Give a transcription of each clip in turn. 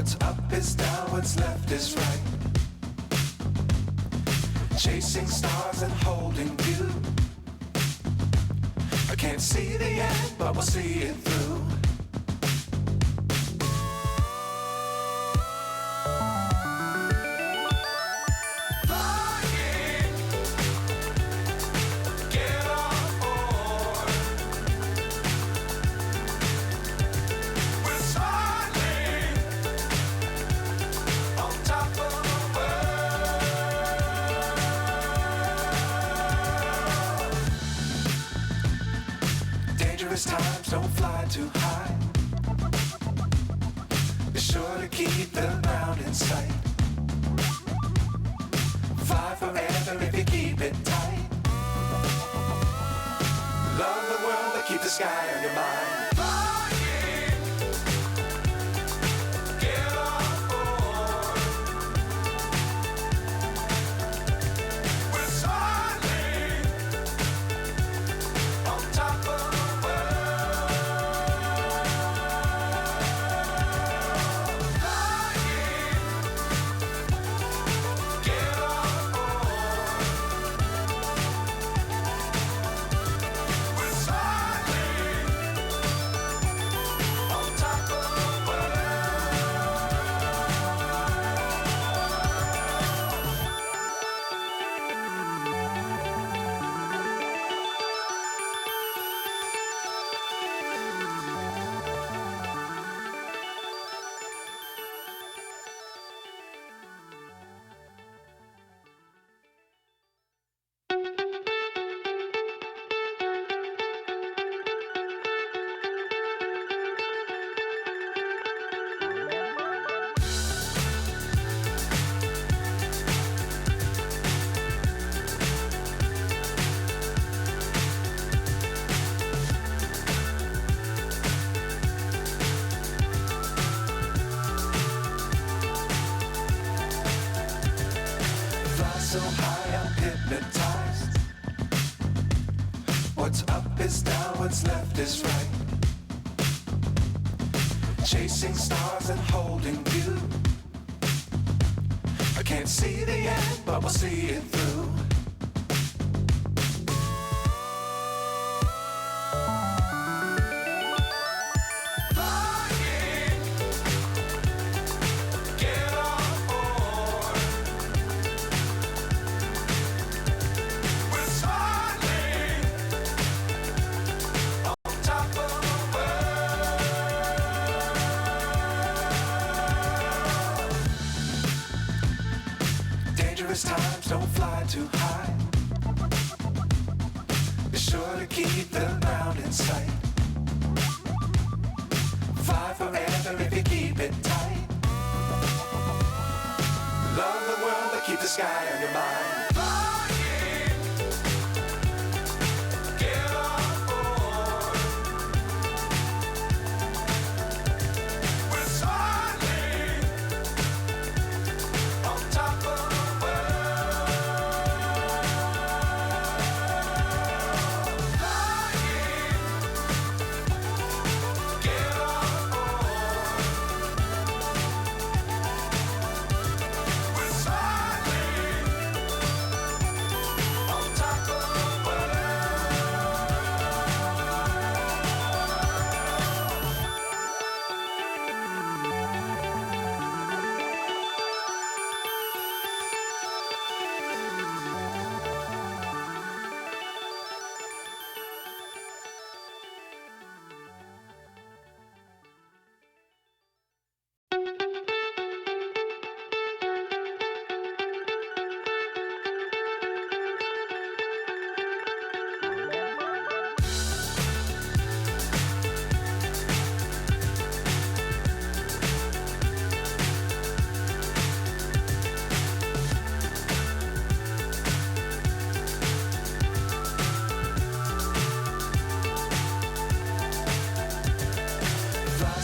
What's up is down, what's left is right. Chasing stars and holding you. I can't see the end, but we'll see it through. Times don't fly too high. Be sure to keep the ground in sight. Fly forever if you keep it tight. Love the world but keep the sky on your mind. So high I'm hypnotized. What's up is down, what's left is right. Chasing stars and holding you. I can't see the end, but we'll see it through. Times don't fly too high. Be sure to keep the ground in sight. Fly forever if you keep it tight. Love the world but keep the sky on your mind.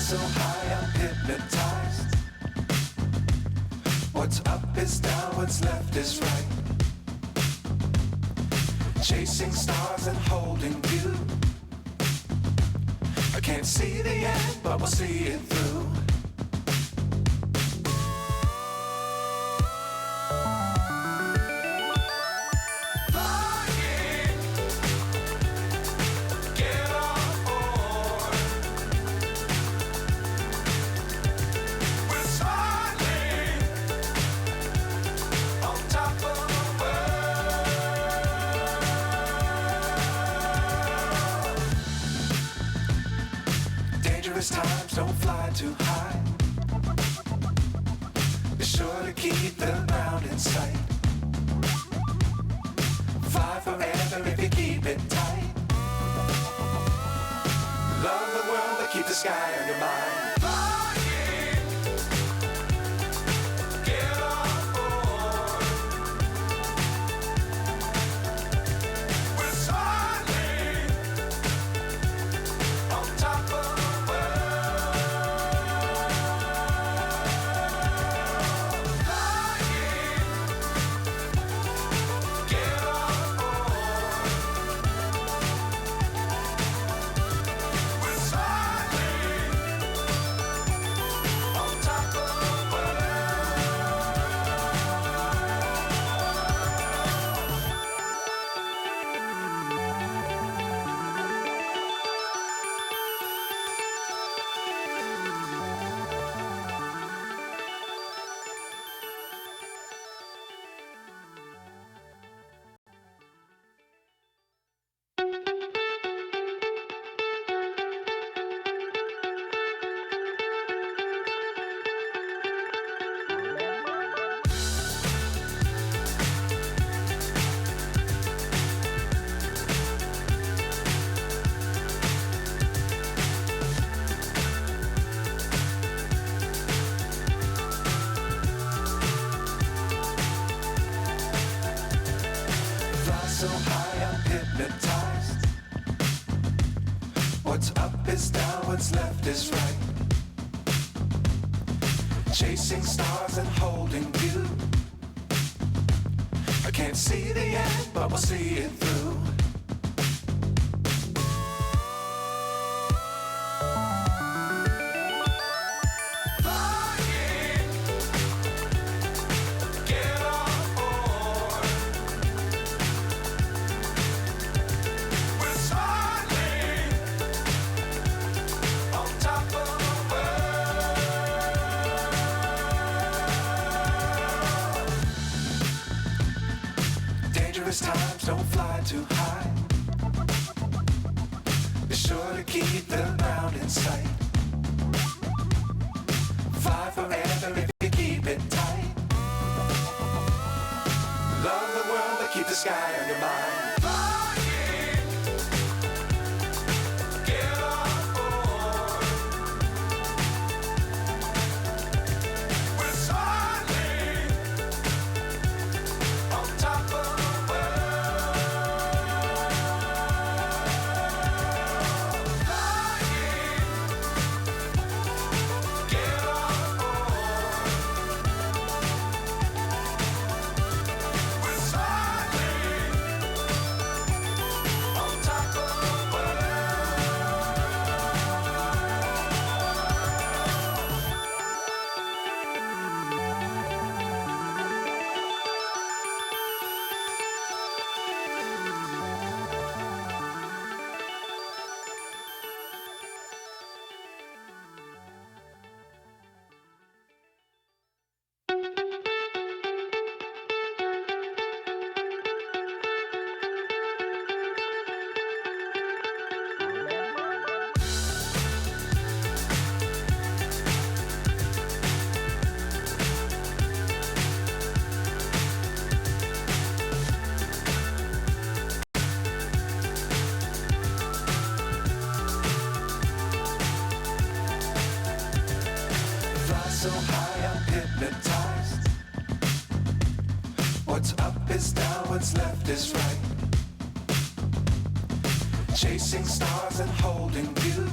So high I'm hypnotized. What's up is down, what's left is right. Chasing stars and holding you. I can't see the end, but we'll see it through. don't fly too high. Be sure to keep the ground in sight. Fly forever if you keep it tight. Love the world, but keep the sky on your mind. Flying, get on board. We're soaring on top of the world. Flying, get on board. We're soaring on top of the fly so high I'm hypnotized. What's up is down, what's left is right. Chasing stars and holding you. I can't see the end, but we'll see it through. Flying, get on board. We're soaring on top of the world. Dangerous times, don't fly too high. Be sure to keep the ground in sight. Fly forever if you keep it tight. Love the world, but keep the sky on your mind. Flying, get on board. We're soaring on top of the world. Flying, get on board. We're soaring on top of the fly so high I'm hypnotized. What's up is down, what's left is right. Chasing stars and holding you.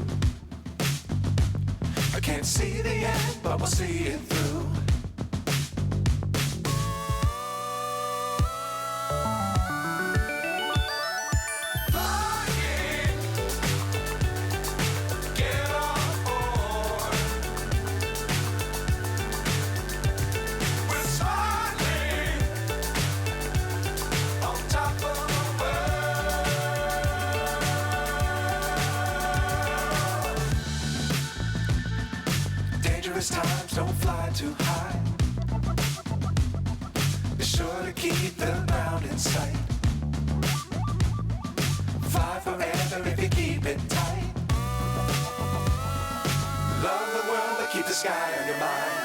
I can't see the end, but we'll see it through. Flying, get on board. We're soaring on top of the world. Dangerous times, don't fly too high. Be sure to keep the ground in sight. Fly forever if you keep it tight. Love keep the sky on your mind.